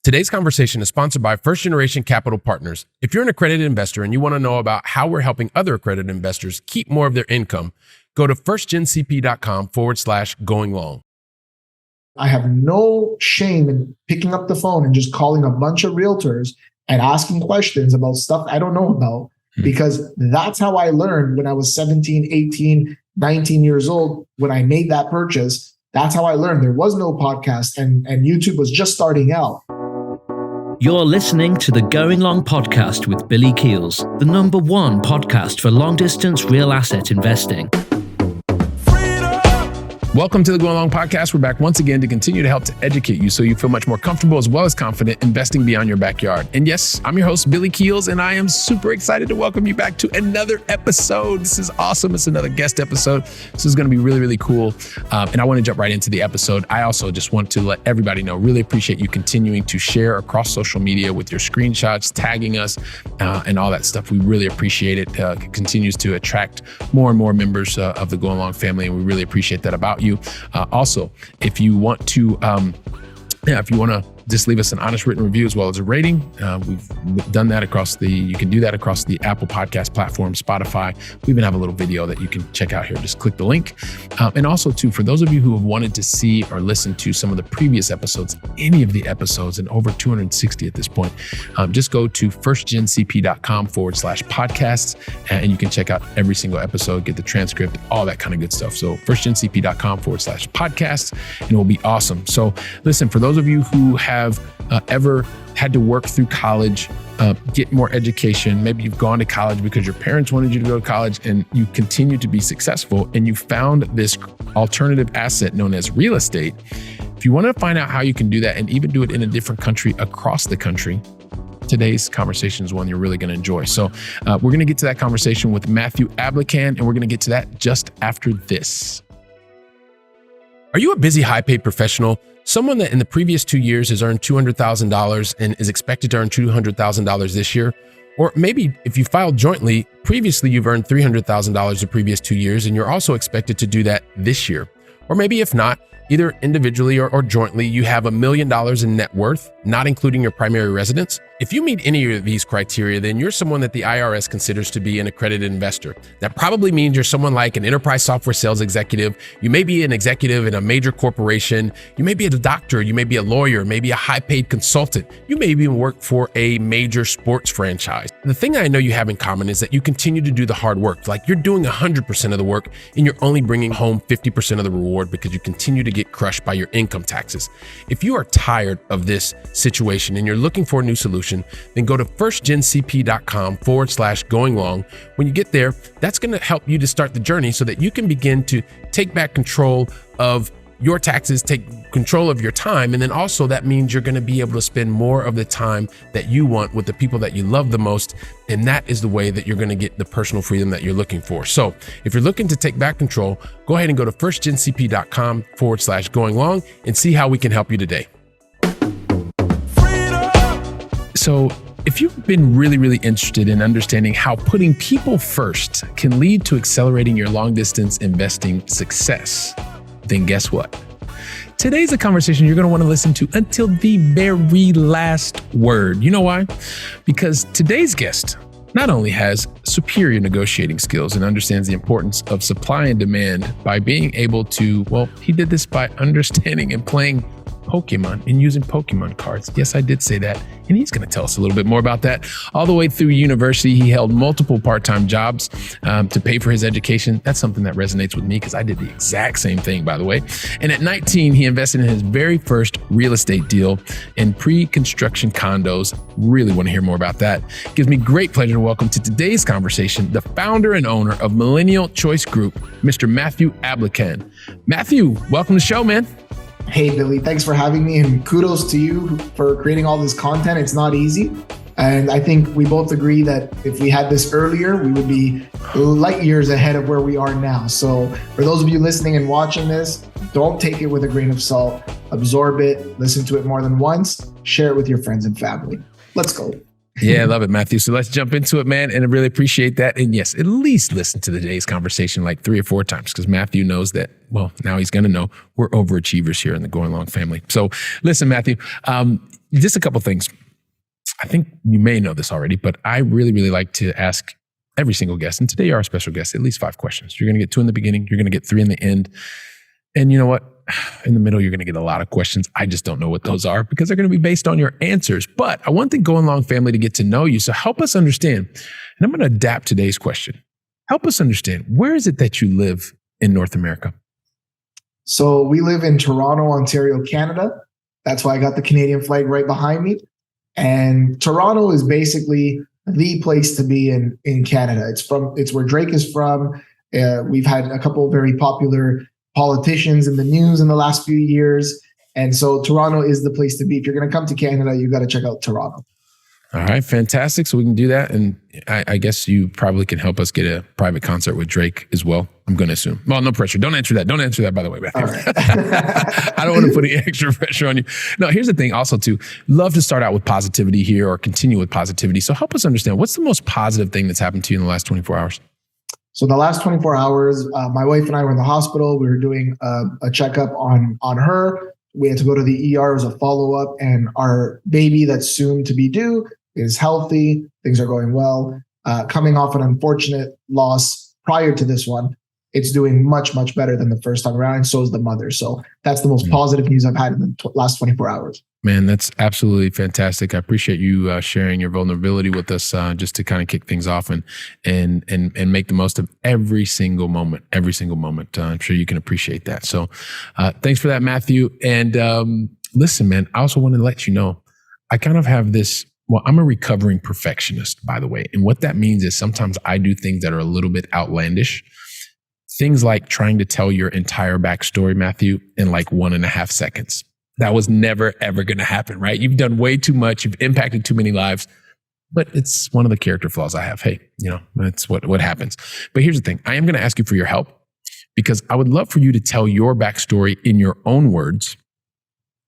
Today's conversation is sponsored by First Generation Capital Partners. If you're an accredited investor and you want to know about how we're helping other accredited investors keep more of their income, go to firstgencp.com/going long. I have no shame in picking up the phone and just calling a bunch of realtors and asking questions about stuff I don't know about, because that's how I learned when I was 17, 18, 19 years old. When I made that purchase, that's how I learned. There was no podcast and YouTube was just starting out. You're listening to the Going Long podcast with Billy Keels, the #1 podcast for long-distance real asset investing. Welcome to the Going Long podcast. We're back once again to continue to help to educate you so you feel much more comfortable as well as confident investing beyond your backyard. And yes, I'm your host, Billy Keels, and I am super excited to welcome you back to another episode. This is awesome. It's another guest episode. This is going to be really, really cool. And I want to jump right into the episode. I also just want to let everybody know, really appreciate you continuing to share across social media with your screenshots, tagging us, and all that stuff. We really appreciate it. It continues to attract more and more members of the Going Long family, and we really appreciate that about you. Also, if you want to, just leave us an honest written review as well as a rating. We've done that you can do that across the Apple podcast platform, Spotify. We even have a little video that you can check out here. Just click the link. And also too, for those of you who have wanted to see or listen to some of the previous episodes, any of the episodes, and over 260 at this point, just go to firstgencp.com/podcasts, and you can check out every single episode, get the transcript, all that kind of good stuff. So firstgencp.com/podcasts, and it will be awesome. So listen, for those of you who have ever had to work through college, get more education. Maybe you've gone to college because your parents wanted you to go to college and you continue to be successful and you found this alternative asset known as real estate. If you want to find out how you can do that and even do it in a different country across the country, today's conversation is one you're really going to enjoy. So we're going to get to that conversation with Matthew Ablakan, and we're going to get to that just after this. Are you a busy, high-paid professional? Someone that in the previous 2 years has earned $200,000 and is expected to earn $200,000 this year? Or maybe if you filed jointly, previously you've earned $300,000 the previous 2 years and you're also expected to do that this year. Or maybe if not, either individually or jointly, you have $1 million in net worth, not including your primary residence. If you meet any of these criteria, then you're someone that the IRS considers to be an accredited investor. That probably means you're someone like an enterprise software sales executive. You may be an executive in a major corporation. You may be a doctor. You may be a lawyer, maybe a high-paid consultant. You may even work for a major sports franchise. The thing I know you have in common is that you continue to do the hard work. Like you're doing 100% of the work and you're only bringing home 50% of the reward because you continue to get crushed by your income taxes. If you are tired of this situation and you're looking for a new solution, then go to firstgencp.com/going long. When you get there, that's going to help you to start the journey so that you can begin to take back control of your taxes, take control of your time. And then also that means you're going to be able to spend more of the time that you want with the people that you love the most. And that is the way that you're going to get the personal freedom that you're looking for. So if you're looking to take back control, go ahead and go to firstgencp.com/going long and see how we can help you today. So if you've been really, really interested in understanding how putting people first can lead to accelerating your long distance investing success, then guess what? Today's a conversation you're going to want to listen to until the very last word. You know why? Because today's guest not only has superior negotiating skills and understands the importance of supply and demand by being able to, he did this by understanding and playing Pokemon and using Pokemon cards. Yes, I did say that. And he's going to tell us a little bit more about that. All the way through university, he held multiple part-time jobs to pay for his education. That's something that resonates with me because I did the exact same thing, by the way. And at 19, he invested in his very first real estate deal in pre-construction condos. Really want to hear more about that. It gives me great pleasure to welcome to today's conversation the founder and owner of Millennial Choice Group, Mr. Matthew Ablakan. Matthew, welcome to the show, man. Hey, Billy, thanks for having me, and kudos to you for creating all this content. It's not easy. And I think we both agree that if we had this earlier, we would be light years ahead of where we are now. So for those of you listening and watching this, don't take it with a grain of salt. Absorb it, listen to it more than once, share it with your friends and family. Let's go. Yeah, I love it, Matthew. So let's jump into it, man. And I really appreciate that. And yes, at least listen to today's conversation like 3 or 4 times because Matthew knows that, well, now he's going to know we're overachievers here in the Going Long family. So listen, Matthew, just a couple things. I think you may know this already, but I really, really like to ask every single guest, and today you're our special guest, at least 5 questions. You're going to get 2 in the beginning. You're going to get 3 in the end. And you know what? In the middle, you're going to get a lot of questions. I just don't know what those are because they're going to be based on your answers. But I want the Going Long family to get to know you. So help us understand, and I'm going to adapt today's question. Help us understand, where is it that you live in North America? So we live in Toronto, Ontario, Canada. That's why I got the Canadian flag right behind me. And Toronto is basically the place to be in Canada. It's where Drake is from. We've had a couple of very popular politicians in the news in the last few years. And so Toronto is the place to be. If you're going to come to Canada, you got to check out Toronto. All right, fantastic. So we can do that. And I guess you probably can help us get a private concert with Drake as well. I'm going to assume. Well, no pressure. Don't answer that. Don't answer that, by the way, Matthew. Right. I don't want to put any extra pressure on you. No, here's the thing also too. Love to start out with positivity here or continue with positivity. So help us understand, what's the most positive thing that's happened to you in the last 24 hours? So the last 24 hours, my wife and I were in the hospital. We were doing a checkup on her. We had to go to the ER as a follow-up, and our baby that's soon to be due is healthy. Things are going well. Coming off an unfortunate loss prior to this one, it's doing much, much better than the first time around, and so is the mother. So that's the most positive news I've had in the last 24 hours. Man, that's absolutely fantastic. I appreciate you sharing your vulnerability with us, just to kind of kick things off and make the most of every single moment. I'm sure you can appreciate that. So thanks for that, Matthew. And listen, man, I also want to let you know, I kind of have this, well, I'm a recovering perfectionist, by the way. And what that means is sometimes I do things that are a little bit outlandish. Things like trying to tell your entire backstory, Matthew, in like 1.5 seconds. That was never, ever going to happen, right? You've done way too much. You've impacted too many lives, but it's one of the character flaws I have. Hey, that's what happens. But here's the thing. I am going to ask you for your help because I would love for you to tell your backstory in your own words.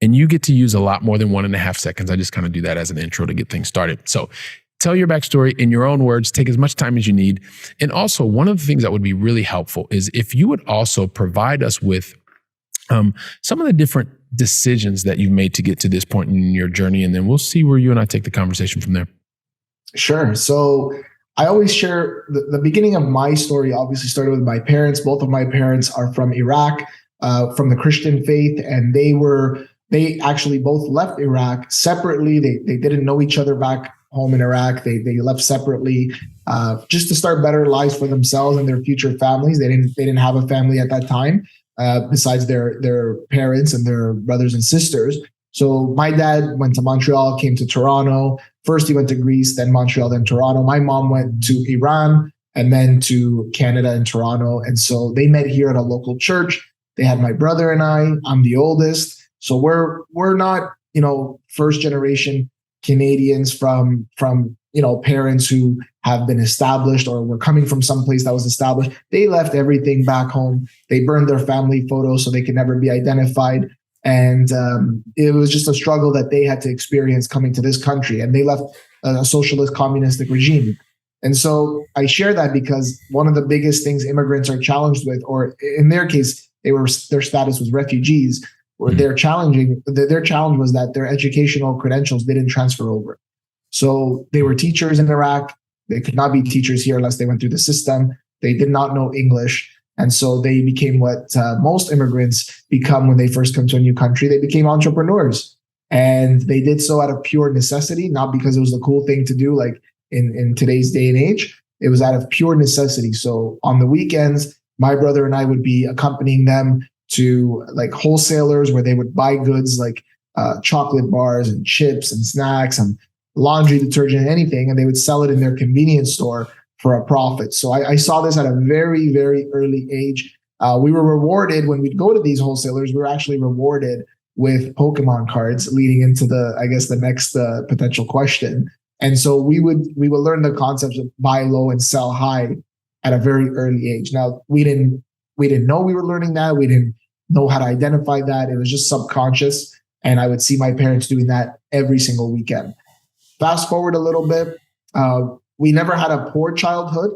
And you get to use a lot more than 1.5 seconds. I just kind of do that as an intro to get things started. So tell your backstory in your own words. Take as much time as you need. And also, one of the things that would be really helpful is if you would also provide us with some of the different decisions that you've made to get to this point in your journey. And then we'll see where you and I take the conversation from there. Sure. So I always share the beginning of my story obviously started with my parents. Both of my parents are from Iraq, from the Christian faith, and they actually both left Iraq separately. They didn't know each other back home in Iraq. They left separately just to start better lives for themselves and their future families. They didn't have a family at that time besides their parents and their brothers and sisters. So my dad went to Montreal, came to Toronto. First he went to Greece, then Montreal, then Toronto. My mom went to Iran and then to Canada and Toronto. And so they met here at a local church. They had my brother and I'm the oldest. So we're not, first generation Canadians from parents who have been established or were coming from someplace that was established. They left everything back home. They burned their family photos so they could never be identified. And it was just a struggle that they had to experience coming to this country. And they left a socialist communistic regime. And so I share that because one of the biggest things immigrants are challenged with, or in their case, their status was refugees, or their challenge was that their educational credentials didn't transfer over. So they were teachers in Iraq. They could not be teachers here unless they went through the system. They did not know English. And so they became what most immigrants become when they first come to a new country. They became entrepreneurs. And they did so out of pure necessity, not because it was the cool thing to do like in today's day and age. It was out of pure necessity. So on the weekends, my brother and I would be accompanying them to like wholesalers where they would buy goods like chocolate bars and chips and snacks and laundry detergent and anything, and they would sell it in their convenience store for a profit. So I saw this at a very, very early age. We were rewarded when we'd go to these wholesalers. We were actually rewarded with Pokemon cards, leading into the next potential question. And so we would learn the concepts of buy low and sell high at a very early age. Now we didn't know we were learning that. We didn't know how to identify that. It was just subconscious. And I would see my parents doing that every single weekend. fast forward a little bit. We never had a poor childhood,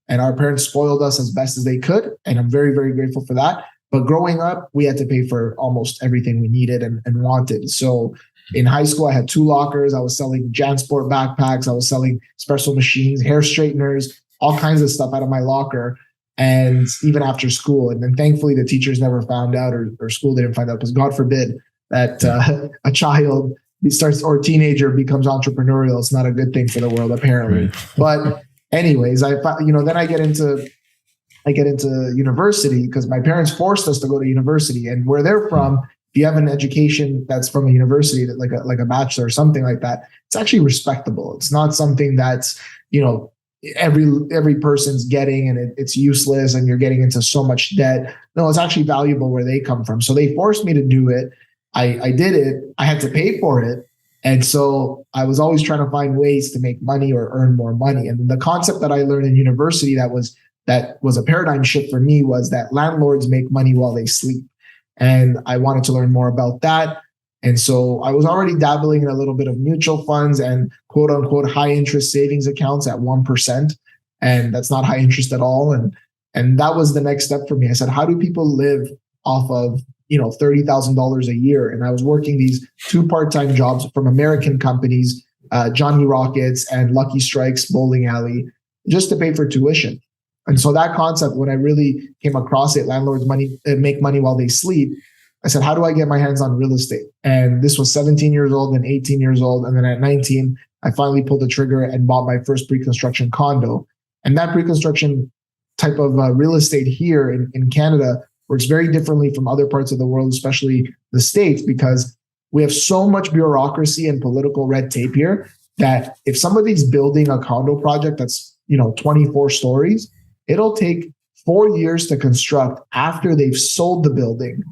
and our parents spoiled us as best as they could. And I'm very, very grateful for that. But growing up, we had to pay for almost everything we needed and wanted. So in high school, I had 2 lockers. I was selling JanSport backpacks. I was selling espresso machines, hair straighteners, all kinds of stuff out of my locker. And even after school. And then thankfully, the teachers never found out, or school didn't find out, because God forbid that a child starts, or a teenager becomes entrepreneurial. It's not a good thing for the world, apparently. Right. But anyways, then I get into university, because my parents forced us to go to university. And where they're from, if you have an education that's from a university, that like a bachelor or something like that, it's actually respectable. It's not something that's, every person's getting, and it's useless and you're getting into so much debt. No, it's actually valuable where they come from. So they forced me to do it. I did it. I had to pay for it. And so I was always trying to find ways to make money or earn more money. And the concept that I learned in university that was a paradigm shift for me was that landlords make money while they sleep. And I wanted to learn more about that. And so I was already dabbling in a little bit of mutual funds and quote unquote high interest savings accounts at 1%. And that's not high interest at all. And that was the next step for me. I said, how do people live off of, $30,000 a year? And I was working these 2 part-time jobs from American companies, Johnny Rockets and Lucky Strikes Bowling Alley, just to pay for tuition. And so that concept, when I really came across it, landlords make money while they sleep, I said, how do I get my hands on real estate? And this was 17 years old and 18 years old. And then at 19, I finally pulled the trigger and bought my first pre-construction condo. And that pre-construction type of real estate here in Canada works very differently from other parts of the world, especially the States, because we have so much bureaucracy and political red tape here that if somebody's building a condo project that's 24 stories, it'll take 4 years to construct after they've sold the building.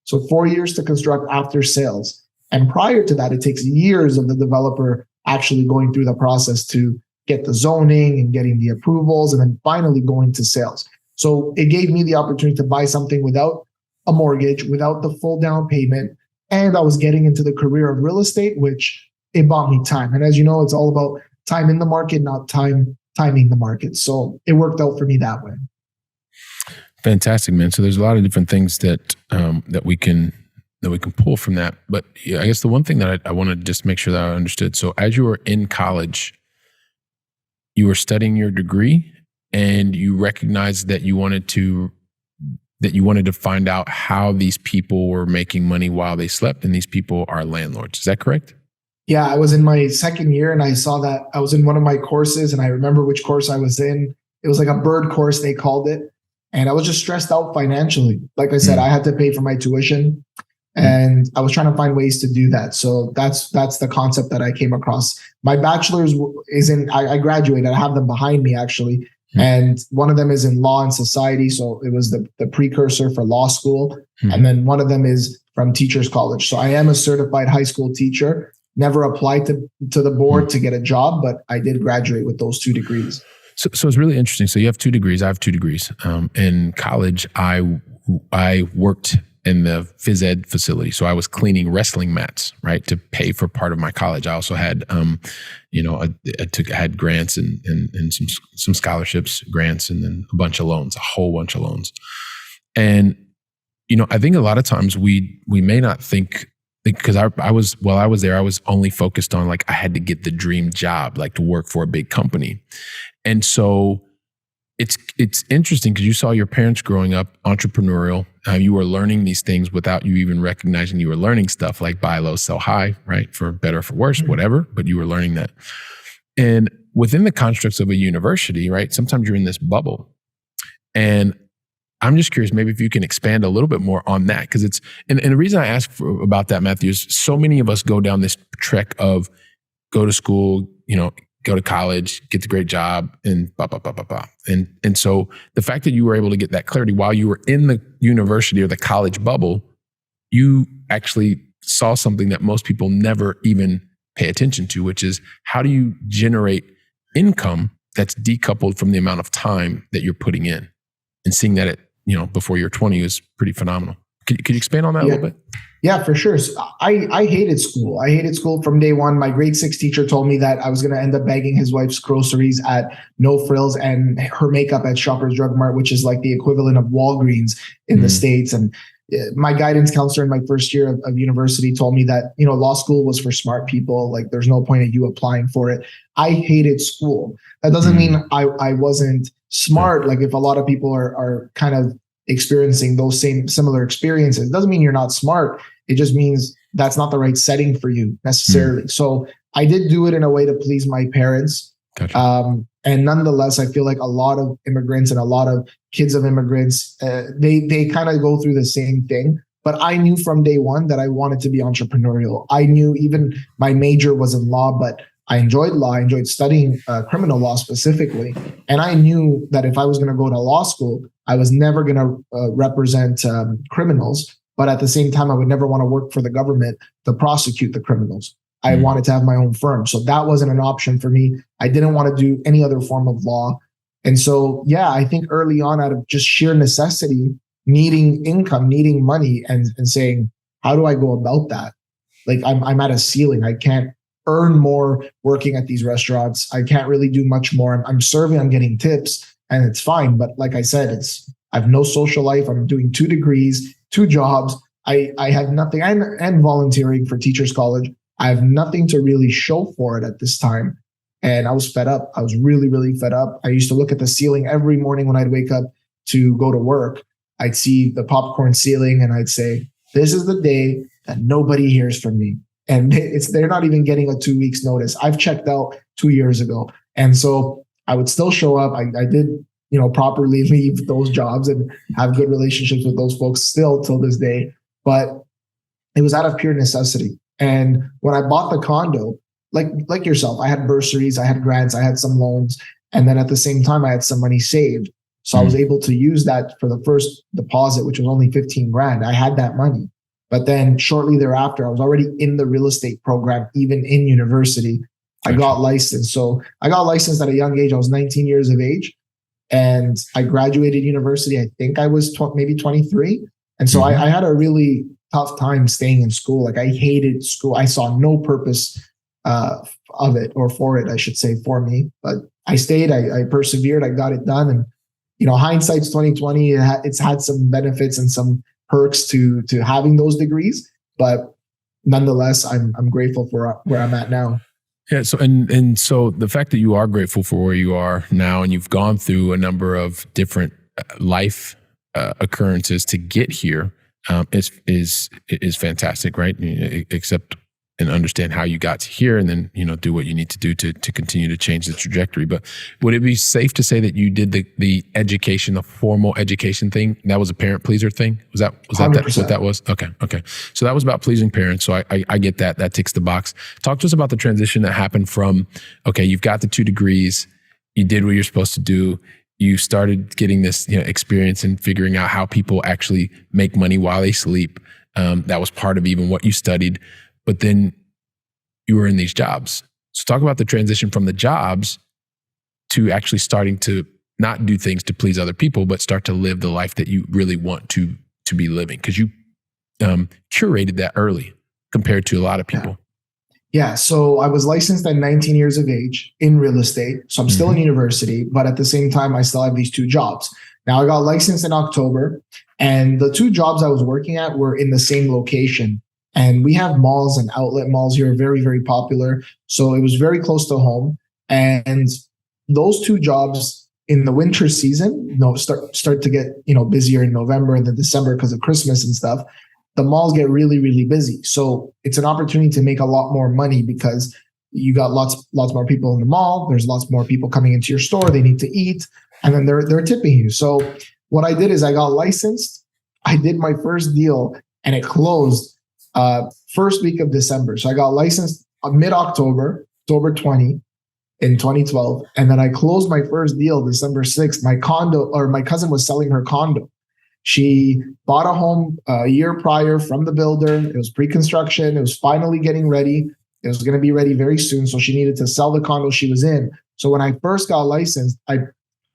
So 4 years to construct after sales. And prior to that, it takes years of the developer actually going through the process to get the zoning and getting the approvals and then finally going to sales. So it gave me the opportunity to buy something without a mortgage, without the full down payment. And I was getting into the career of real estate, which it bought me time. And as you know, it's all about time in the market, not timing the market. So it worked out for me that way. Fantastic, man. So there's a lot of different things that we can pull from that. But yeah, I guess the one thing that I want to just make sure that I understood. So as you were in college, you were studying your degree and you recognized that you wanted to find out how these people were making money while they slept, and these people are landlords. Is that correct? Yeah, I was in my second year and I saw that I was in one of my courses, and I remember which course I was in. It was like a bird course, they called it. And I was just stressed out financially. Like I said, I had to pay for my tuition and I was trying to find ways to do that. So that's the concept that I came across. My bachelor's is I graduated. I have them behind me actually. And one of them is in law and society. So it was the precursor for law school. And then one of them is from teachers college. So I am a certified high school teacher, never applied to the board to get a job, but I did graduate with those 2 degrees. So it's really interesting. So you have 2 degrees. I have 2 degrees. In college, I worked in the phys ed facility. So I was cleaning wrestling mats, right, to pay for part of my college. I also had, I had grants and some scholarships, grants, and then a whole bunch of loans. And, I think a lot of times we may not think, because while I was there, I was only focused on I had to get the dream job, to work for a big company. And so it's interesting because you saw your parents growing up entrepreneurial. You were learning these things without you even recognizing you were learning stuff like buy low, sell high, right? For better, for worse, whatever, but you were learning that. And within the constructs of a university, right? Sometimes you're in this bubble. And I'm just curious, maybe if you can expand a little bit more on that, because and the reason I ask about that, Matthew, is so many of us go down this trek of go to school, go to college, get the great job, and blah, blah, blah, blah, blah. And so the fact that you were able to get that clarity while you were in the university or the college bubble, you actually saw something that most people never even pay attention to, which is how do you generate income that's decoupled from the amount of time that you're putting in? And seeing that before you're 20 is pretty phenomenal. Could you expand on that a little bit? Yeah, for sure. So I hated school. I hated school from day one. My grade 6 teacher told me that I was going to end up bagging his wife's groceries at No Frills and her makeup at Shoppers Drug Mart, which is like the equivalent of Walgreens in the States. And my guidance counselor in my first year of university told me that, law school was for smart people. Like there's no point in you applying for it. I hated school. That doesn't mean I wasn't smart. Like if a lot of people are kind of experiencing those similar experiences, it doesn't mean you're not smart. It just means that's not the right setting for you necessarily. So I did do it in a way to please my parents. Gotcha. And nonetheless, I feel like a lot of immigrants and a lot of kids of immigrants, they kind of go through the same thing. But I knew from day one that I wanted to be entrepreneurial. I knew even my major was in law, but I enjoyed law. I enjoyed studying criminal law specifically. And I knew that if I was going to go to law school, I was never going to represent criminals. But at the same time, I would never want to work for the government to prosecute the criminals. I wanted to have my own firm. So that wasn't an option for me. I didn't want to do any other form of law. And so, I think early on, out of just sheer necessity, needing income, needing money, and saying, how do I go about that? Like I'm at a ceiling. I can't earn more working at these restaurants. I can't really do much more. I'm serving, I'm getting tips, and it's fine. But like I said, I have no social life. I'm doing 2 degrees, 2 jobs. I have nothing, and volunteering for Teachers College. I have nothing to really show for it at this time. And I was fed up. I was really, really fed up. I used to look at the ceiling every morning when I'd wake up to go to work. I'd see the popcorn ceiling and I'd say, this is the day that nobody hears from me. And they're not even getting a 2 weeks notice. I've checked out 2 years ago. And so I would still show up. I did, properly leave those jobs and have good relationships with those folks still till this day. But it was out of pure necessity. And when I bought the condo, like yourself, I had bursaries, I had grants, I had some loans. And then at the same time, I had some money saved. So I was able to use that for the first deposit, which was only 15 grand. I had that money. But then shortly thereafter, I was already in the real estate program, even in university. I got licensed. So I got licensed at a young age. I was 19 years of age. And I graduated university. I think I was maybe 23. And so I had a really tough time staying in school. Like I hated school. I saw no purpose of it, or for it, I should say, for me. But I stayed, I persevered, I got it done. And, hindsight's 2020. It's had some benefits and some perks to having those degrees. But nonetheless, I'm grateful for where I'm at now. Yeah. So, and so the fact that you are grateful for where you are now, and you've gone through a number of different life occurrences to get here, is fantastic, right? Accept and understand how you got to here, and then do what you need to do to continue to change the trajectory. But would it be safe to say that you did the education, the formal education thing? That was a parent pleaser thing. Was that what that was? Okay. So that was about pleasing parents. So I get that. That ticks the box. Talk to us about the transition that happened from, okay, you've got the 2 degrees, you did what you're supposed to do. You started getting this experience and figuring out how people actually make money while they sleep. That was part of even what you studied. But then you were in these jobs. So talk about the transition from the jobs to actually starting to not do things to please other people, but start to live the life that you really want to be living. Because you curated that early compared to a lot of people. Yeah. So I was licensed at 19 years of age in real estate. So I'm still in university, but at the same time, I still have these 2 jobs. Now I got licensed in October, and the 2 jobs I was working at were in the same location. And we have malls and outlet malls here, very, very popular. So it was very close to home. And those 2 jobs in the winter season, start to get, busier in November and then December because of Christmas and stuff. The malls get really, really busy. So it's an opportunity to make a lot more money because you got lots more people in the mall. There's lots more people coming into your store. They need to eat, and then they're tipping you. So what I did is I got licensed. I did my first deal, and it closed first week of December. So I got licensed mid-October, October 20 in 2012. And then I closed my first deal December 6th. My cousin was selling her condo. She bought a home a year prior from the builder. It was pre-construction. It was finally getting ready. It was going to be ready very soon. So she needed to sell the condo she was in. So when I first got licensed,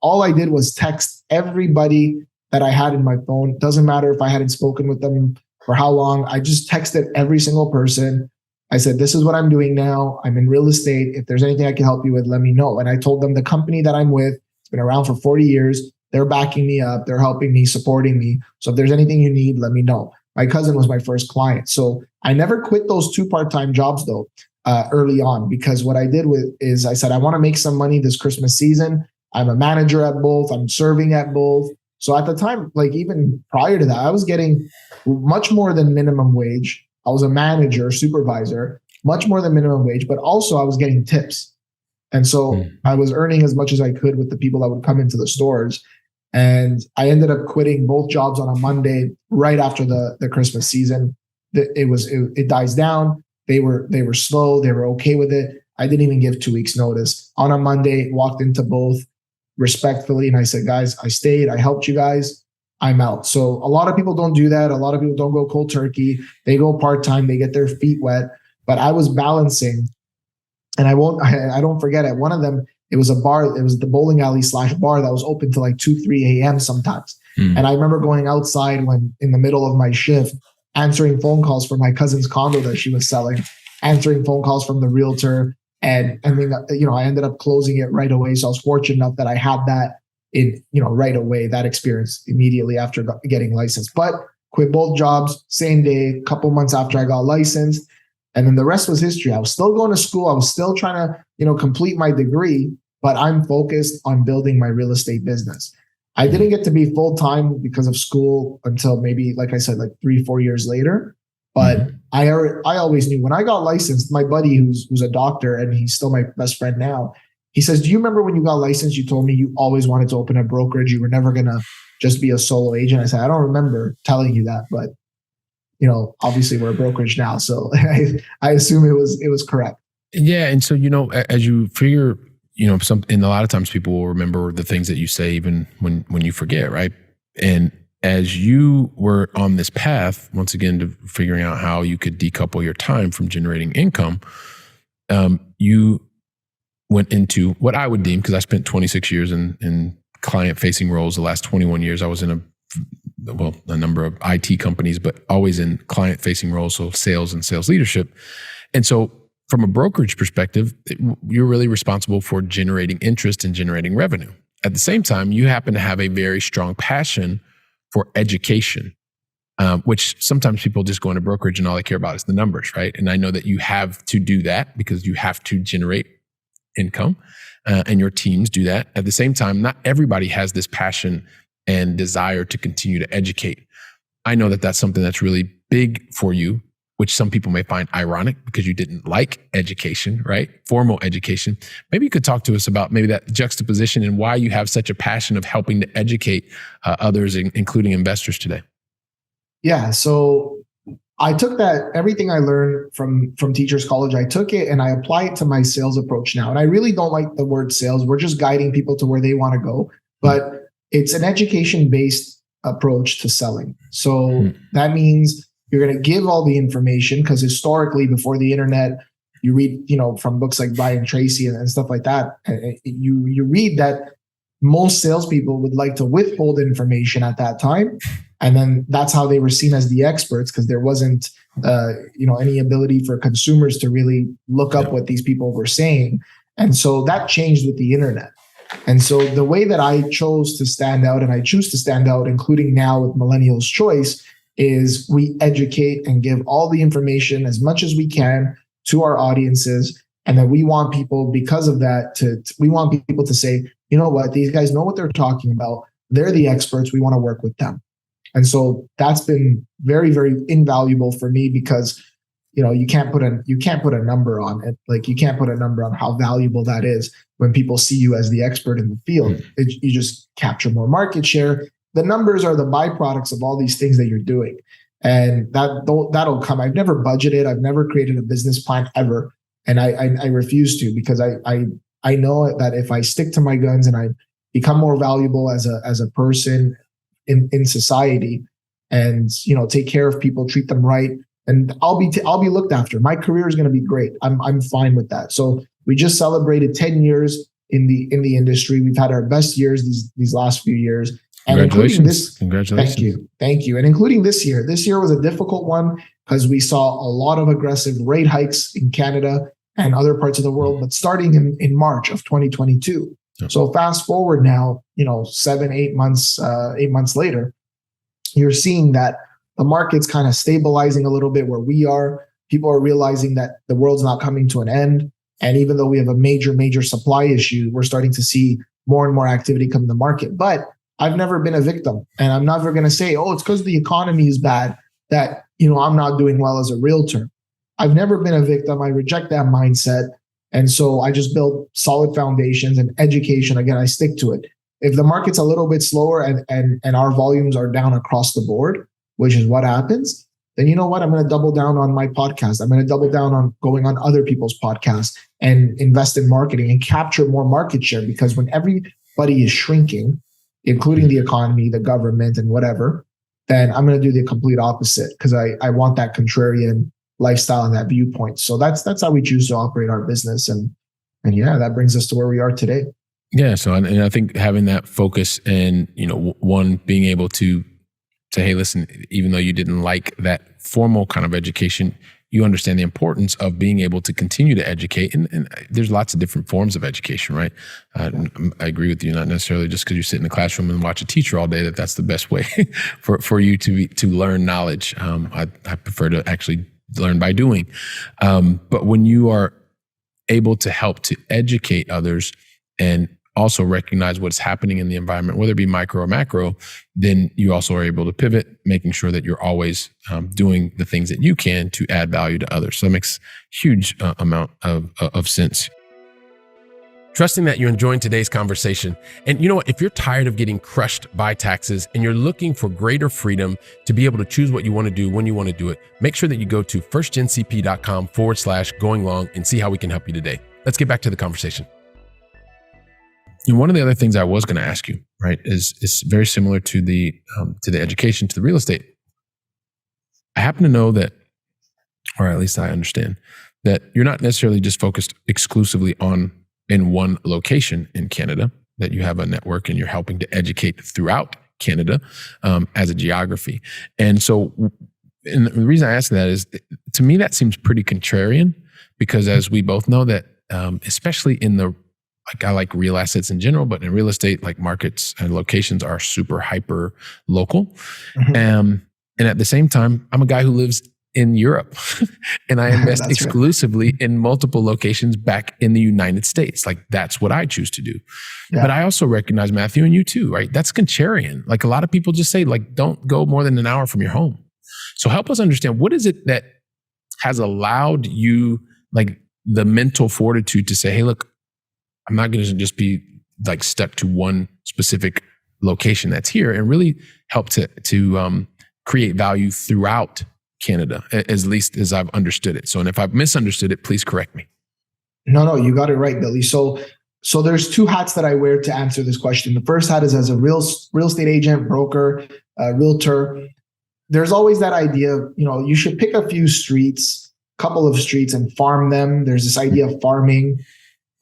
all I did was text everybody that I had in my phone. Doesn't matter if I hadn't spoken with them for how long. I just texted every single person. I said, this is what I'm doing now. I'm in real estate. If there's anything I can help you with, let me know. And I told them the company that I'm with, it's been around for 40 years. They're backing me up. They're helping me, supporting me. So if there's anything you need, let me know. My cousin was my first client. So I never quit those 2 part-time jobs though, early on, because what I did is I said, I want to make some money this Christmas season. I'm a manager at both. I'm serving at both. So at the time, like even prior to that, I was getting much more than minimum wage. I was a manager, supervisor, much more than minimum wage, but also I was getting tips. And so I was earning as much as I could with the people that would come into the stores. And I ended up quitting both jobs on a Monday right after the Christmas season. It dies down. They were slow. They were okay with it. I didn't even give 2 weeks notice. On a Monday, walked into both respectfully. And I said, guys, I stayed. I helped you guys. I'm out. So a lot of people don't do that. A lot of people don't go cold turkey. They go part-time. They get their feet wet. But I was balancing. And I don't forget it. One of them, it was a bar. It was the bowling alley / bar that was open till like 2, 3 a.m. sometimes. And I remember going outside when in the middle of my shift, answering phone calls for my cousin's condo that she was selling, answering phone calls from the realtor. And then, I ended up closing it right away. So I was fortunate enough that I had that right away, that experience immediately after getting licensed. But quit both jobs, same day, couple months after I got licensed. And then the rest was history. I was still going to school. I was still trying to, complete my degree, but I'm focused on building my real estate business. I didn't get to be full-time because of school until maybe, like I said, like 3-4 years later. But I always knew when I got licensed, my buddy who's a doctor and he's still my best friend now, he says, do you remember when you got licensed, you told me you always wanted to open a brokerage. You were never going to just be a solo agent. I said, I don't remember telling you that, but obviously we're a brokerage now. So I assume it was correct. Yeah. And so, as you figure, and a lot of times people will remember the things that you say, even when you forget, right? And as you were on this path, once again, to figuring out how you could decouple your time from generating income, you went into what I would deem, because I spent 26 years in client-facing roles. The last 21 years, I was in a number of IT companies, but always in client-facing roles, so sales and sales leadership. And so from a brokerage perspective, you're really responsible for generating interest and generating revenue. At the same time, you happen to have a very strong passion for education, which sometimes people just go into brokerage and all they care about is the numbers, right? And I know that you have to do that because you have to generate income, and your teams do that. At the same time, not everybody has this passion and desire to continue to educate. I know that that's something that's really big for you, which some people may find ironic because you didn't like education, right? Formal education. Maybe you could talk to us about maybe that juxtaposition and why you have such a passion of helping to educate others, including investors today. Yeah. So I took that, everything I learned from Teachers College, I took it and I apply it to my sales approach now. And I really don't like the word sales. We're just guiding people to where they want to go. But it's an education-based approach to selling. So that means you're going to give all the information, because historically, before the internet, you read, from books like Brian Tracy and stuff like that. You read that most salespeople would like to withhold information at that time, and then that's how they were seen as the experts, because there wasn't, any ability for consumers to really look up what these people were saying. And so that changed with the internet. And so the way that I chose to stand out, and I choose to stand out, including now with Millennials Choice, is we educate and give all the information as much as we can to our audiences. And then we want people, because of that, we want people to say, you know what, these guys know what they're talking about. They're the experts. We want to work with them. And so that's been very, very invaluable for me, because, you can't put a number on it. Like, you can't put a number on how valuable that is when people see you as the expert in the field. You just capture more market share. The numbers are the byproducts of all these things that you're doing. And that'll come. I've never budgeted. I've never created a business plan ever. And I refuse to, because I know that if I stick to my guns and I become more valuable as a person in society, and, take care of people, treat them right, and I'll be looked after. My career is going to be great. I'm fine with that. So we just celebrated 10 years in the industry. We've had our best years these last few years. And including this, Congratulations. Thank you. And including this year was a difficult one because we saw a lot of aggressive rate hikes in Canada and other parts of the world, but starting in March of 2022. Yep. So fast forward now, 8 months later, you're seeing that the market's kind of stabilizing a little bit where we are. People are realizing that the world's not coming to an end. And even though we have a major supply issue, we're starting to see more and more activity come to the market. But I've never been a victim. And I'm never going to say, oh, it's because the economy is bad that, I'm not doing well as a realtor. I've never been a victim. I reject that mindset. And so I just build solid foundations and education. Again, I stick to it. If the market's a little bit slower and our volumes are down across the board, which is what happens, then you know what? I'm going to double down on my podcast. I'm going to double down on going on other people's podcasts and invest in marketing and capture more market share. Because when everybody is shrinking, including the economy, the government, and whatever, then I'm going to do the complete opposite because I want that contrarian lifestyle and that viewpoint. So that's how we choose to operate our business. And yeah, that brings us to where we are today. Yeah. So, and I think having that focus and, one, being able to say, hey, listen, even though you didn't like that formal kind of education, you understand the importance of being able to continue to educate. And there's lots of different forms of education, right? I agree with you, not necessarily just because you sit in the classroom and watch a teacher all day, that's the best way for you to learn knowledge. I prefer to actually learn by doing. But when you are able to help to educate others and also recognize what's happening in the environment, whether it be micro or macro, then you also are able to pivot, making sure that you're always doing the things that you can to add value to others. So it makes huge amount of sense. Trusting that you're enjoying today's conversation. And you know what? If you're tired of getting crushed by taxes and you're looking for greater freedom to be able to choose what you want to do when you want to do it, make sure that you go to firstgencp.com/going long and see how we can help you today. Let's get back to the conversation. And one of the other things I was going to ask you, right, is very similar to the education, to the real estate. I happen to know that, or at least I understand, that you're not necessarily just focused exclusively in one location in Canada, that you have a network and you're helping to educate throughout Canada as a geography. And so, and the reason I ask that is, to me, that seems pretty contrarian, because as we both know that, especially in the, I like real assets in general, but in real estate, like markets and locations are super hyper local. Mm-hmm. And at the same time, I'm a guy who lives in Europe and I invest exclusively in multiple locations back in the United States. Like that's what I choose to do. Yeah. But I also recognize, Matthew, and you too, right? That's contrarian. Like a lot of people just say, like, don't go more than an hour from your home. So help us understand, what is it that has allowed you, like, the mental fortitude to say, hey, look, I'm not going to just be like stuck to one specific location that's here, and really help to create value throughout Canada, at least as I've understood it. So, and if I've misunderstood it, please correct me. No, you got it right, Billy. So there's two hats that I wear to answer this question. The first hat is as a real estate agent, broker, realtor. There's always that idea of, you should pick a few streets, couple of streets, and farm them. There's this idea of farming.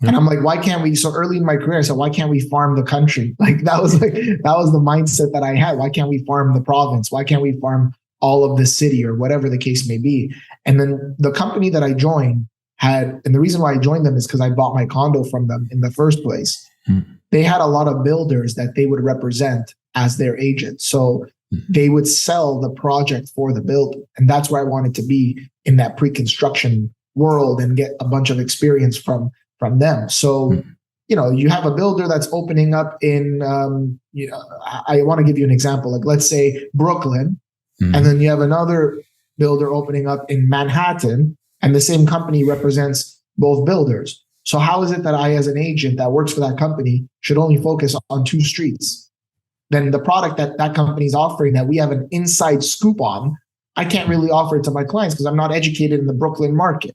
And I'm like, why can't we? So early in my career, I said, why can't we farm the country? That was the mindset that I had. Why can't we farm the province? Why can't we farm all of the city, or whatever the case may be? And then the company that I joined and the reason why I joined them is because I bought my condo from them in the first place. They had a lot of builders that they would represent as their agent. So they would sell the project for the builder. And that's where I wanted to be, in that pre-construction world, and get a bunch of experience from them. So, you have a builder that's opening up in, I want to give you an example. Like, let's say Brooklyn, and then you have another builder opening up in Manhattan, and the same company represents both builders. So how is it that I, as an agent that works for that company, should only focus on two streets? Then the product that company is offering, that we have an inside scoop on, I can't really offer it to my clients because I'm not educated in the Brooklyn market.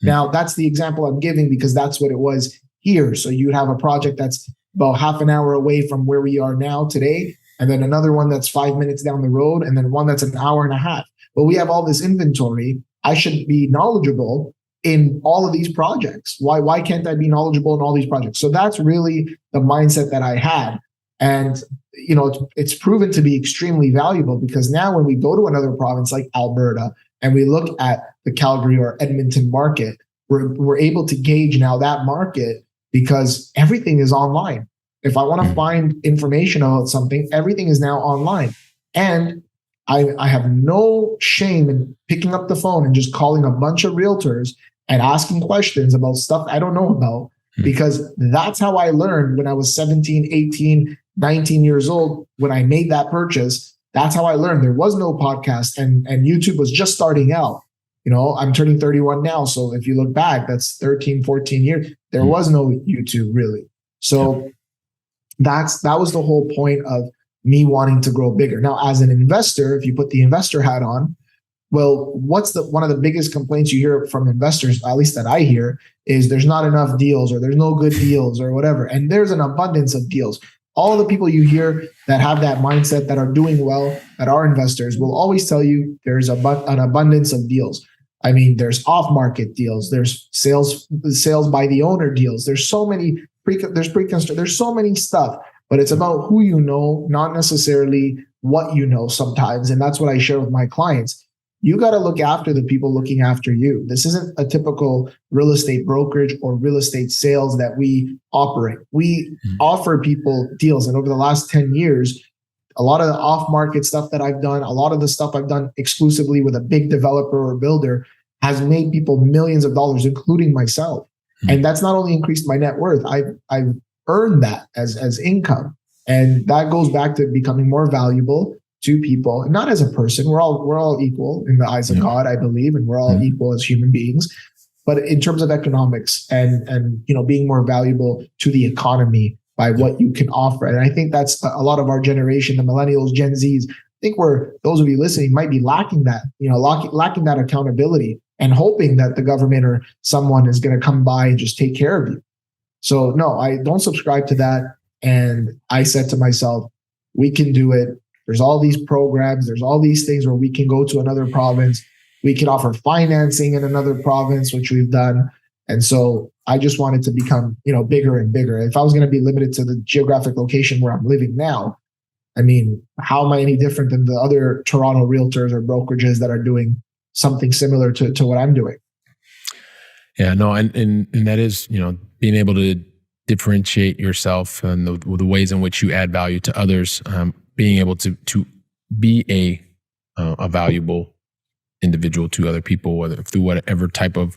Now, that's the example I'm giving because that's what it was here. So you have a project that's about half an hour away from where we are now today, and then another one that's 5 minutes down the road, and then one that's an hour and a half. But we have all this inventory. I should be knowledgeable in all of these projects. Why can't I be knowledgeable in all these projects? So that's really the mindset that I had. And, it's proven to be extremely valuable because now when we go to another province like Alberta and we look at the Calgary or Edmonton market, we're able to gauge now that market because everything is online. If I want to find information about something, everything is now online. And I have no shame in picking up the phone and just calling a bunch of realtors and asking questions about stuff I don't know about, because that's how I learned when I was 17, 18, 19 years old. When I made that purchase, that's how I learned. There was no podcast and YouTube was just starting out. I'm turning 31 now. So if you look back, that's 13, 14 years. There was no YouTube really. So that was the whole point of me wanting to grow bigger. Now, as an investor, if you put the investor hat on, well, what's one of the biggest complaints you hear from investors, at least that I hear, is there's not enough deals or there's no good deals or whatever. And there's an abundance of deals. All the people you hear that have that mindset, that are doing well, that are investors, will always tell you there's an abundance of deals. I mean, there's off-market deals, there's sales by the owner deals. There's so many there's so many stuff, but it's about who you know, not necessarily what you know sometimes. And that's what I share with my clients. You got to look after the people looking after you. This isn't a typical real estate brokerage or real estate sales that we operate. We offer people deals. And over the last 10 years, a lot of the off-market stuff that I've done, a lot of the stuff I've done exclusively with a big developer or builder has made people millions of dollars, including myself. And that's not only increased my net worth, I've earned that as income. And that goes back to becoming more valuable to people, not as a person. We're all equal in the eyes of God, I believe, and we're all equal as human beings. But in terms of economics and being more valuable to the economy by what you can offer. And I think that's a lot of our generation, the millennials, Gen Zs. I think those of you listening might be lacking that, lacking that accountability and hoping that the government or someone is going to come by and just take care of you. So no, I don't subscribe to that. And I said to myself, we can do it. There's all these programs. There's all these things where we can go to another province. We can offer financing in another province, which we've done. And so I just wanted to become, bigger and bigger. If I was going to be limited to the geographic location where I'm living now, I mean, how am I any different than the other Toronto realtors or brokerages that are doing something similar to what I'm doing? Yeah, no, and that is, being able to differentiate yourself and the ways in which you add value to others, being able to be a valuable individual to other people, whether through whatever type of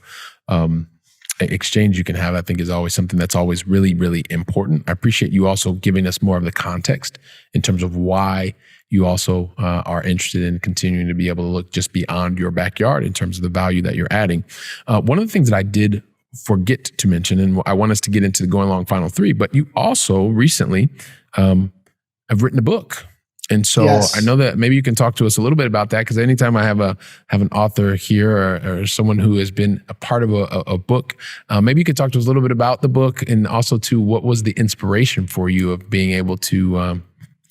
exchange you can have, I think is always something that's always really, really important. I appreciate you also giving us more of the context in terms of why you also are interested in continuing to be able to look just beyond your backyard in terms of the value that you're adding. One of the things that I did forget to mention, and I want us to get into the Going Long Final Three, but you also recently have written a book. And so I know that maybe you can talk to us a little bit about that, because anytime I have an author here or someone who has been a part of a book, maybe you could talk to us a little bit about the book, and also to what was the inspiration for you of being able to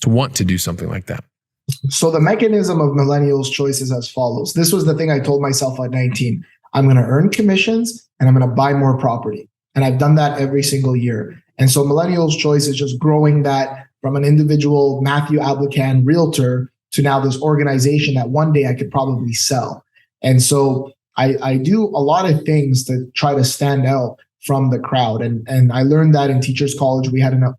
want to do something like that. So the mechanism of Millennials' Choice is as follows. This was the thing I told myself at 19. I'm going to earn commissions and I'm going to buy more property. And I've done that every single year. And so Millennials' Choice is just growing that from an individual Matthew Ablakan realtor to now this organization that one day I could probably sell. And so I do a lot of things to try to stand out from the crowd. And I learned that in Teachers College. We had an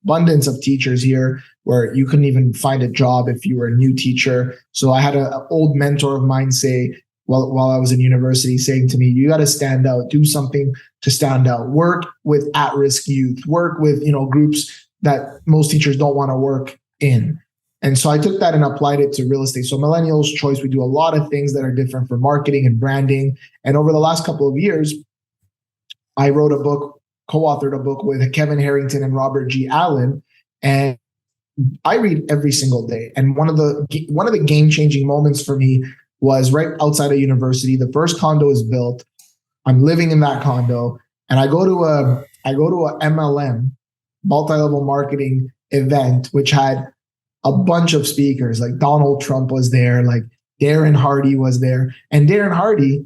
abundance of teachers here where you couldn't even find a job if you were a new teacher. So I had an old mentor of mine say, while I was in university, saying to me, you got to stand out, do something to stand out, work with at-risk youth, work with, groups that most teachers don't want to work in. And so I took that and applied it to real estate. So Millennials' Choice, we do a lot of things that are different for marketing and branding. And over the last couple of years, I wrote a book, co-authored a book with Kevin Harrington and Robert G. Allen, and I read every single day. And one of the game-changing moments for me was right outside of university. The first condo is built. I'm living in that condo, and I go to a MLM, multi-level marketing event, which had a bunch of speakers. Like Donald Trump was there, like Darren Hardy was there. And Darren Hardy,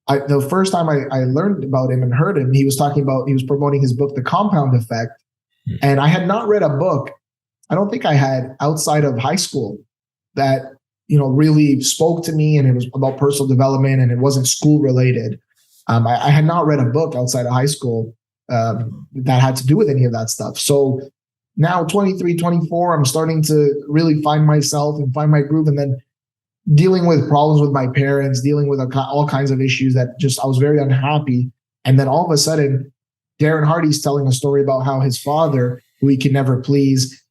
the first time I learned about him and heard him, he was promoting his book, The Compound Effect. And I had not read a book I don't think I had outside of high school that, really spoke to me, and it was about personal development and it wasn't school related. I had not read a book outside of high school that had to do with any of that stuff. So now 23, 24, I'm starting to really find myself and find my groove, and then dealing with problems with my parents, dealing with all kinds of issues that I was very unhappy. And then all of a sudden, Darren Hardy's telling a story about how his father, who he could never please,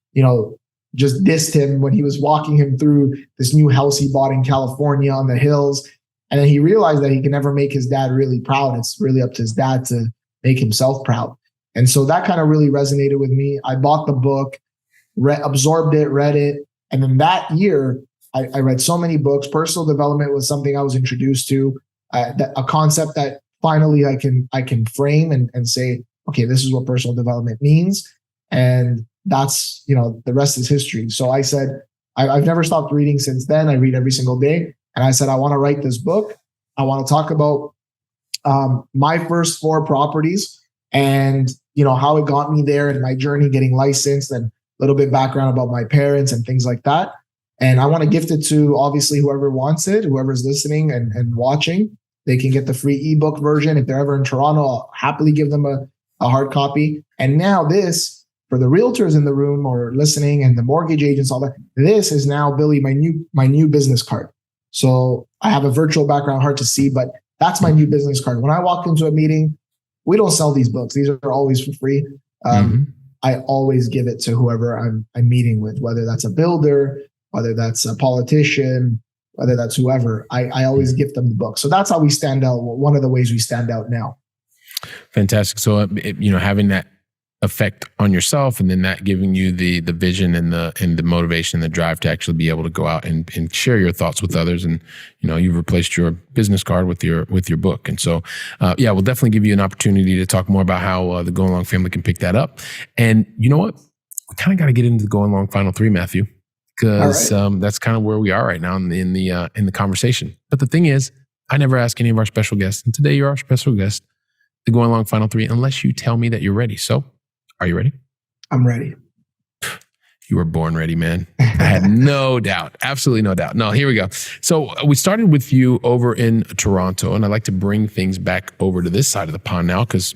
just dissed him when he was walking him through this new house he bought in California on the hills. And then he realized that he can never make his dad really proud. It's really up to his dad to make himself proud. And so that kind of really resonated with me. I bought the book, absorbed it, read it. And then that year, I read so many books. Personal development was something I was introduced to, a concept that finally I can frame and say, okay, this is what personal development means. And that's, the rest is history. So I said, I've never stopped reading since then. I read every single day. And I said, I want to write this book. I want to talk about my first 4 properties and, how it got me there and my journey getting licensed, and a little bit background about my parents and things like that. And I want to gift it to obviously whoever wants it, whoever's listening and watching. They can get the free ebook version. If they're ever in Toronto, I'll happily give them a hard copy. And now this, for the realtors in the room or listening and the mortgage agents, all that, this is now, Billy, my new business card. So I have a virtual background, hard to see, but that's my new business card. When I walk into a meeting, we don't sell these books. These are always for free. I always give it to whoever I'm meeting with, whether that's a builder, whether that's a politician, whether that's whoever. I always gift them the book. So that's how we stand out. One of the ways we stand out now. Fantastic. So, having that effect on yourself, and then that giving you the vision and the motivation, the drive to actually be able to go out and share your thoughts with others. And you've replaced your business card with your book. And so we'll definitely give you an opportunity to talk more about how the Going Long family can pick that up. And you know what, we kind of got to get into the Going Long final 3, Matthew, because that's kind of where we are right now in the conversation. But the thing is, I never ask any of our special guests, and today you're our special guest, the Going Long final 3, unless you tell me that you're ready. So, are you ready? I'm ready. You were born ready, man. I had no doubt. Absolutely no doubt. No, here we go. So we started with you over in Toronto, and I like to bring things back over to this side of the pond now because,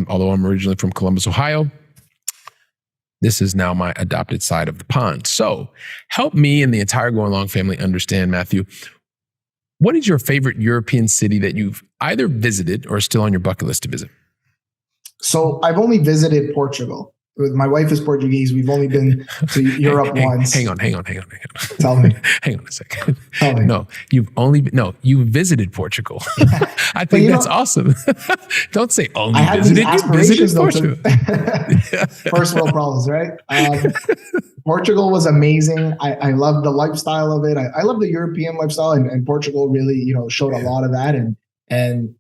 although I'm originally from Columbus, Ohio, this is now my adopted side of the pond. So help me and the entire Going Long family understand, Matthew, what is your favorite European city that you've either visited or is still on your bucket list to visit? So I've only visited Portugal. My wife is Portuguese. We've only been to Europe once. Hang on. Tell me. Hang on a second. Tell me. No, you visited Portugal. I think that's awesome. Don't say only visited. You visited Portugal. First world problems, right? Portugal was amazing. I love the lifestyle of it. I love the European lifestyle, and Portugal really, showed a lot of that. And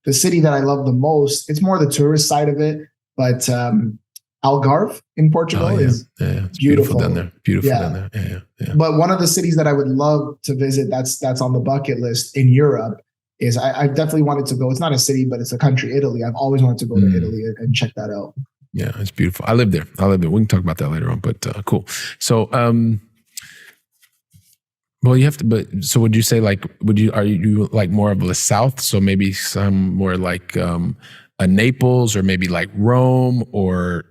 the city that I love the most, it's more the tourist side of it, but Algarve in Portugal is beautiful down there. Beautiful down there. Yeah. But one of the cities that I would love to visit, that's on the bucket list in Europe, is I definitely wanted to go. It's not a city, but it's a country, Italy. I've always wanted to go to Italy and check that out. Yeah, it's beautiful. I live there. We can talk about that later on, but cool. So, well, you have to, but so would you say are you like more of the South? So maybe some more like a Naples, or maybe like Rome or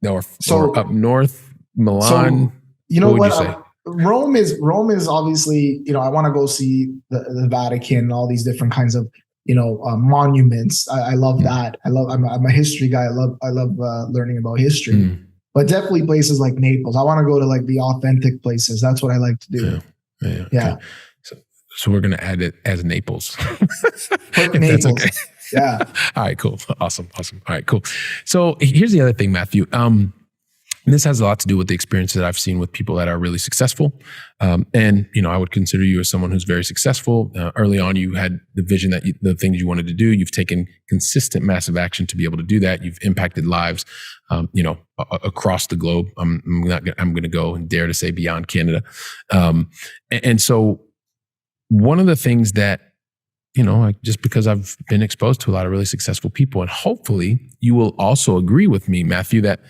up north, Milan? So, you know what? Rome is obviously, I want to go see the Vatican and all these different kinds of, monuments. I love that. I'm a history guy. I love learning about history, but definitely places like Naples. I want to go to like the authentic places. That's what I like to do. Yeah. Okay. So we're going to add it as Naples. Put Naples. That's okay. Yeah. All right, cool. Awesome. All right, cool. So here's the other thing, Matthew. And this has a lot to do with the experiences that I've seen with people that are really successful. And, I would consider you as someone who's very successful. Early on, you had the vision that the things you wanted to do. You've taken consistent, massive action to be able to do that. You've impacted lives, across the globe. I'm going to go and dare to say beyond Canada. And so one of the things that, just because I've been exposed to a lot of really successful people, and hopefully you will also agree with me, Matthew, that,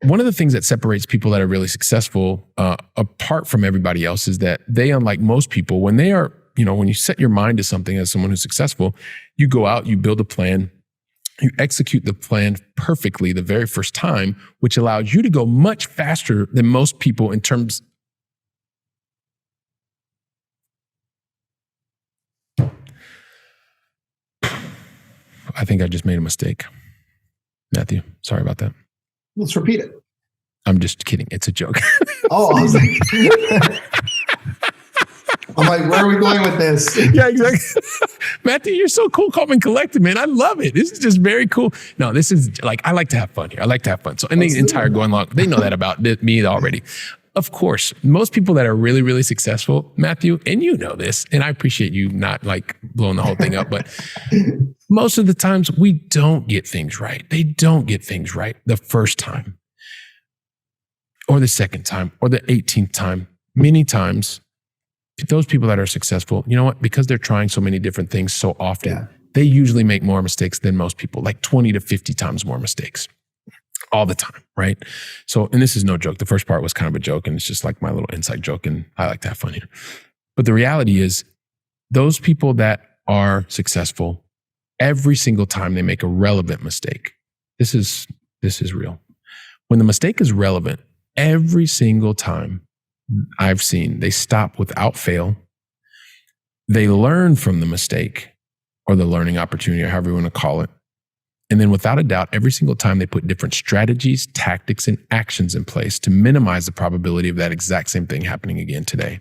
one of the things that separates people that are really successful apart from everybody else is that they, unlike most people, when they are, when you set your mind to something as someone who's successful, you go out, you build a plan, you execute the plan perfectly the very first time, which allows you to go much faster than most people in terms. I think I just made a mistake. Matthew, sorry about that. Let's repeat it. I'm just kidding. It's a joke. Oh, I was like, I'm like, where are we going with this? Yeah, exactly. Matthew, you're so cool, calm, and collected, man. I love it. This is just very cool. No, this is like, I like to have fun here. I like to have fun. So, and the entire going along, they know that about me already. Of course, most people that are really, really successful, Matthew, and you know this, and I appreciate you not like blowing the whole thing up, but most of the times we don't get things right. They don't get things right the first time or the second time or the 18th time. Many times, those people that are successful, you know what? Because they're trying so many different things so often, they usually make more mistakes than most people, like 20 to 50 times more mistakes. All the time, right? So, and this is no joke. The first part was kind of a joke, and it's just like my little inside joke, and I like to have fun here. But the reality is, those people that are successful, every single time they make a relevant mistake, this is real. When the mistake is relevant, every single time I've seen, they stop without fail. They learn from the mistake or the learning opportunity, or however you want to call it. And then without a doubt, every single time they put different strategies, tactics, and actions in place to minimize the probability of that exact same thing happening again today.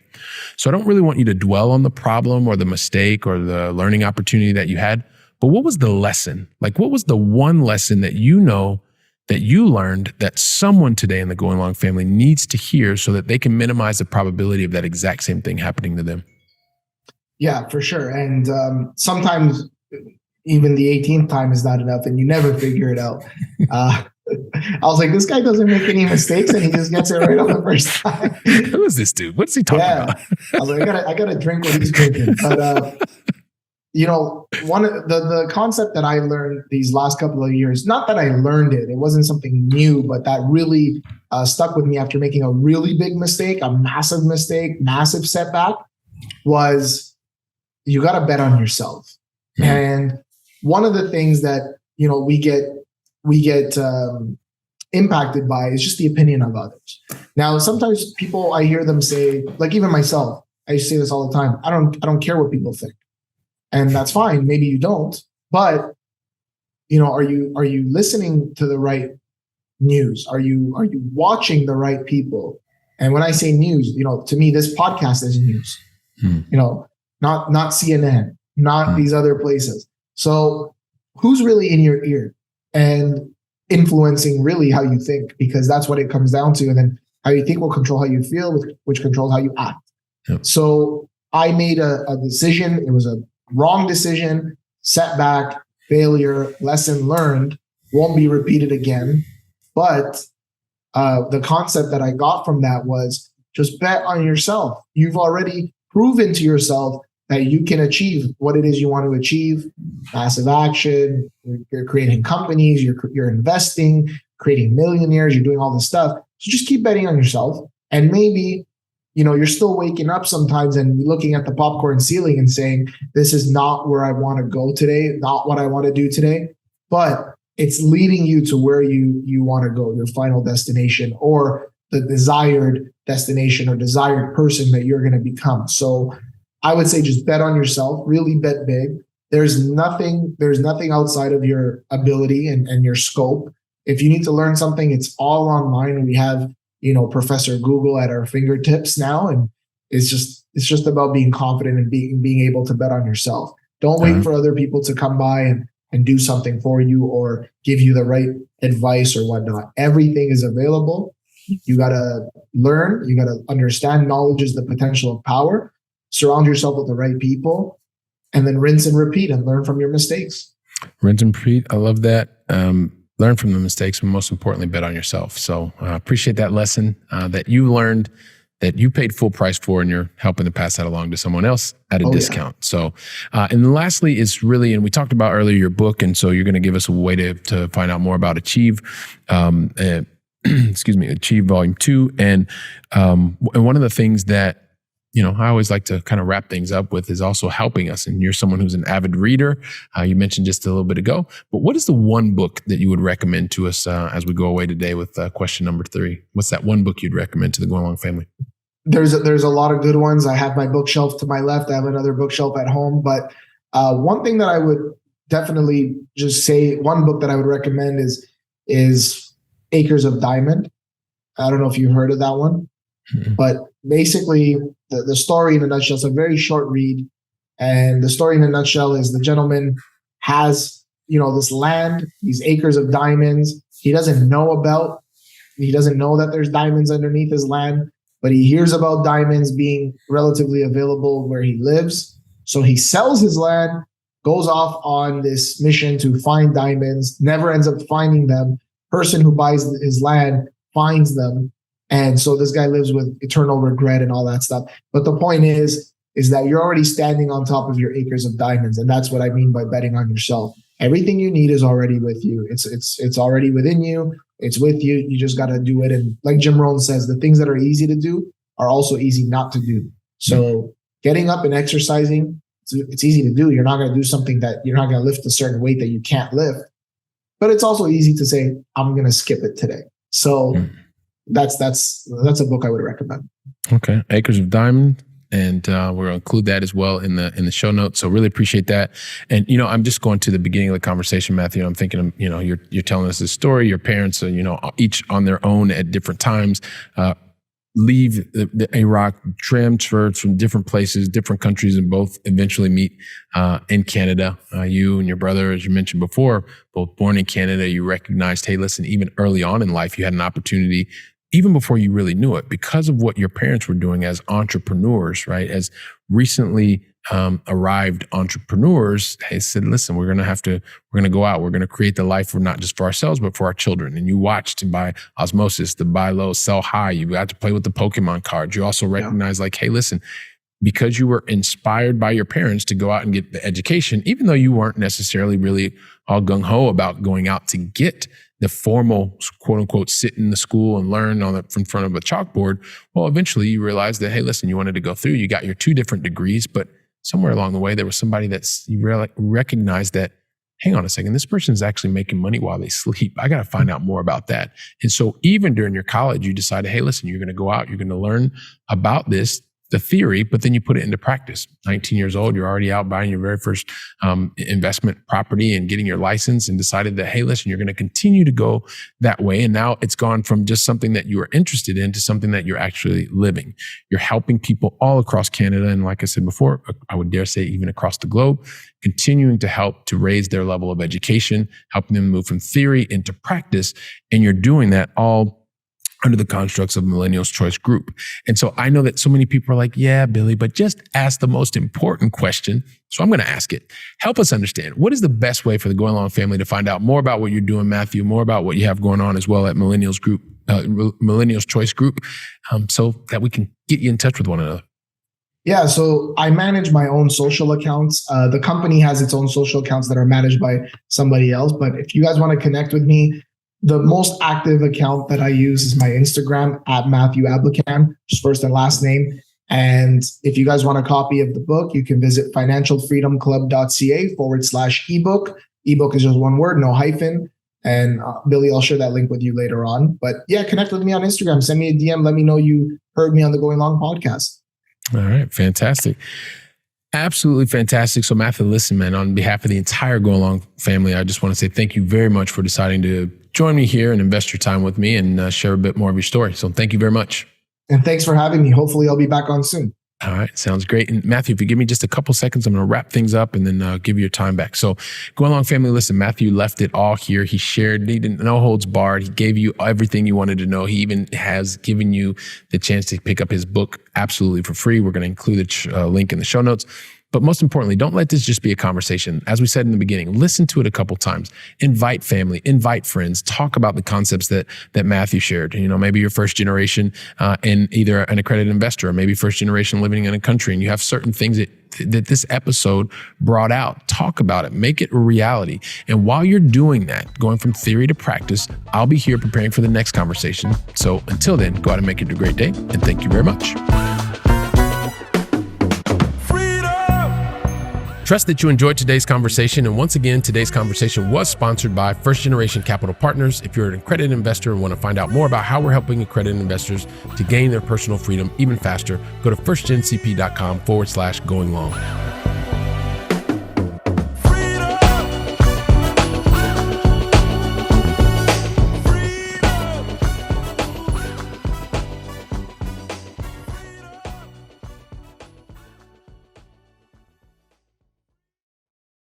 So I don't really want you to dwell on the problem or the mistake or the learning opportunity that you had, but what was the lesson? Like, what was the one lesson that you know that you learned that someone today in the Going Long family needs to hear so that they can minimize the probability of that exact same thing happening to them? Yeah, for sure. And sometimes even the 18th time is not enough, and you never figure it out. I was like, this guy doesn't make any mistakes, and he just gets it right on the first time. Who is this dude? What's he talking about? I was like, I gotta drink what he's drinking. But one of the concept that I learned these last couple of years, not that I learned it wasn't something new, but that really stuck with me after making a really big mistake, a massive mistake, massive setback, was you got to bet on yourself. Mm-hmm. And one of the things that, we get impacted by is just the opinion of others. Now, sometimes people, I hear them say, like even myself, I used to say this all the time. I don't care what people think. And that's fine. Maybe you don't, but are you listening to the right news? Are you watching the right people? And when I say news, to me, this podcast is news, not CNN, not these other places. So who's really in your ear and influencing really how you think? Because that's what it comes down to. And then how you think will control how you feel, which controls how you act. Yep. So I made a decision. It was a wrong decision, setback, failure, lesson learned, won't be repeated again. But the concept that I got from that was just bet on yourself. You've already proven to yourself that you can achieve what it is you want to achieve. Massive action, you're creating companies, you're investing, creating millionaires, you're doing all this stuff. So just keep betting on yourself. And maybe, you're still waking up sometimes and looking at the popcorn ceiling and saying, this is not where I want to go today, not what I want to do today. But it's leading you to where you want to go, your final destination, or the desired destination or desired person that you're going to become. So I would say just bet on yourself, really bet big. There's nothing outside of your ability and your scope. If you need to learn something, it's all online. We have, Professor Google at our fingertips now. And it's just about being confident and being able to bet on yourself. Don't wait for other people to come by and do something for you or give you the right advice or whatnot. Everything is available. You got to learn. You got to understand knowledge is the potential of power. Surround yourself with the right people, and then rinse and repeat and learn from your mistakes. Rinse and repeat. I love that. Learn from the mistakes, but most importantly, bet on yourself. So appreciate that lesson that you learned, that you paid full price for, and you're helping to pass that along to someone else at a discount. Yeah. So, and then lastly is really, and we talked about earlier your book, and so you're going to give us a way to find out more about Achieve. excuse me, Achieve Volume 2. And one of the things that, I always like to kind of wrap things up with is also helping us. And you're someone who's an avid reader. You mentioned just a little bit ago, but what is the one book that you would recommend to us as we go away today with question number 3? What's that one book you'd recommend to the Going Along family? There's a lot of good ones. I have my bookshelf to my left. I have another bookshelf at home. But one thing that I would definitely just say, one book that I would recommend is Acres of Diamond. I don't know if you've heard of that one, but basically the story in a nutshell, it's a very short read. And the story in a nutshell is the gentleman has, this land, these acres of diamonds. He doesn't know that there's diamonds underneath his land, but he hears about diamonds being relatively available where he lives. So he sells his land, goes off on this mission to find diamonds, never ends up finding them. Person who buys his land finds them. And so this guy lives with eternal regret and all that stuff. But the point is that you're already standing on top of your acres of diamonds. And that's what I mean by betting on yourself. Everything you need is already with you. It's already within you. It's with you. You just got to do it. And like Jim Rohn says, the things that are easy to do are also easy not to do. So getting up and exercising, it's easy to do. You're not going to do something that you're not going to lift a certain weight that you can't lift. But it's also easy to say, I'm going to skip it today. So that's a book I would recommend. Okay. Acres of Diamond. And we're going to include that as well in the show notes. So really appreciate that. And, I'm just going to the beginning of the conversation, Matthew. I'm thinking, you're telling us this story. Your parents are, each on their own at different times, leave the Iraq, transfer from different places, different countries, and both eventually meet in Canada. You and your brother, as you mentioned before, both born in Canada, you recognized, hey, listen, even early on in life, you had an opportunity, even before you really knew it, because of what your parents were doing as entrepreneurs, right? As recently arrived entrepreneurs, they said, listen, we're going to go out. We're going to create the life for not just for ourselves, but for our children. And you watched by osmosis, the buy low, sell high. You got to play with the Pokemon cards. You also recognize hey, listen, because you were inspired by your parents to go out and get the education, even though you weren't necessarily really all gung-ho about going out to get the formal, quote unquote, sit in the school and learn in front of a chalkboard. Well, eventually you realized that, hey, listen, you wanted to go through, you got your 2 different degrees, but somewhere along the way, there was somebody you recognized that, hang on a second, this person is actually making money while they sleep. I got to find out more about that. And so even during your college, you decided, hey, listen, you're going to go out, you're going to learn about this, the theory, but then you put it into practice. 19 years old, you're already out buying your very first investment property and getting your license, and decided that, hey, listen, you're going to continue to go that way. And now it's gone from just something that you were interested in to something that you're actually living. You're helping people all across Canada. And like I said before, I would dare say even across the globe, continuing to help to raise their level of education, helping them move from theory into practice. And you're doing that all under the constructs of Millennials Choice Group. And so I know that so many people are like, yeah, Billy, but just ask the most important question. So I'm going to ask it. Help us understand, what is the best way for the Going Along family to find out more about what you're doing, Matthew, more about what you have going on as well at Millennials Choice Group, so that we can get you in touch with one another? Yeah, so I manage my own social accounts. The company has its own social accounts that are managed by somebody else. But if you guys want to connect with me, the most active account that I use is my Instagram at Matthew Ablakan, just first and last name. And if you guys want a copy of the book, you can visit financialfreedomclub.ca/ebook. Ebook is just one word, no hyphen. And Billy, I'll share that link with you later on. But yeah, connect with me on Instagram. Send me a DM. Let me know you heard me on the Going Long podcast. All right. Fantastic. Absolutely fantastic. So Matthew, listen, man, on behalf of the entire Going Along family, I just want to say thank you very much for deciding to join me here and invest your time with me and share a bit more of your story. So thank you very much. And thanks for having me. Hopefully I'll be back on soon. All right. Sounds great. And Matthew, if you give me just a couple seconds, I'm going to wrap things up and then give you your time back. So Going Along family, listen, Matthew left it all here. He shared, he didn't, no holds barred. He gave you everything you wanted to know. He even has given you the chance to pick up his book absolutely for free. We're going to include a link in the show notes. But most importantly, don't let this just be a conversation. As we said in the beginning, listen to it a couple times. Invite family, invite friends, talk about the concepts that Matthew shared. Maybe you're first generation and either an accredited investor, or maybe first generation living in a country, and you have certain things that this episode brought out. Talk about it, make it a reality. And while you're doing that, going from theory to practice, I'll be here preparing for the next conversation. So until then, go out and make it a great day. And thank you very much. Trust that you enjoyed today's conversation. And once again, today's conversation was sponsored by First Generation Capital Partners. If you're an accredited investor and want to find out more about how we're helping accredited investors to gain their personal freedom even faster, go to firstgencp.com/going long.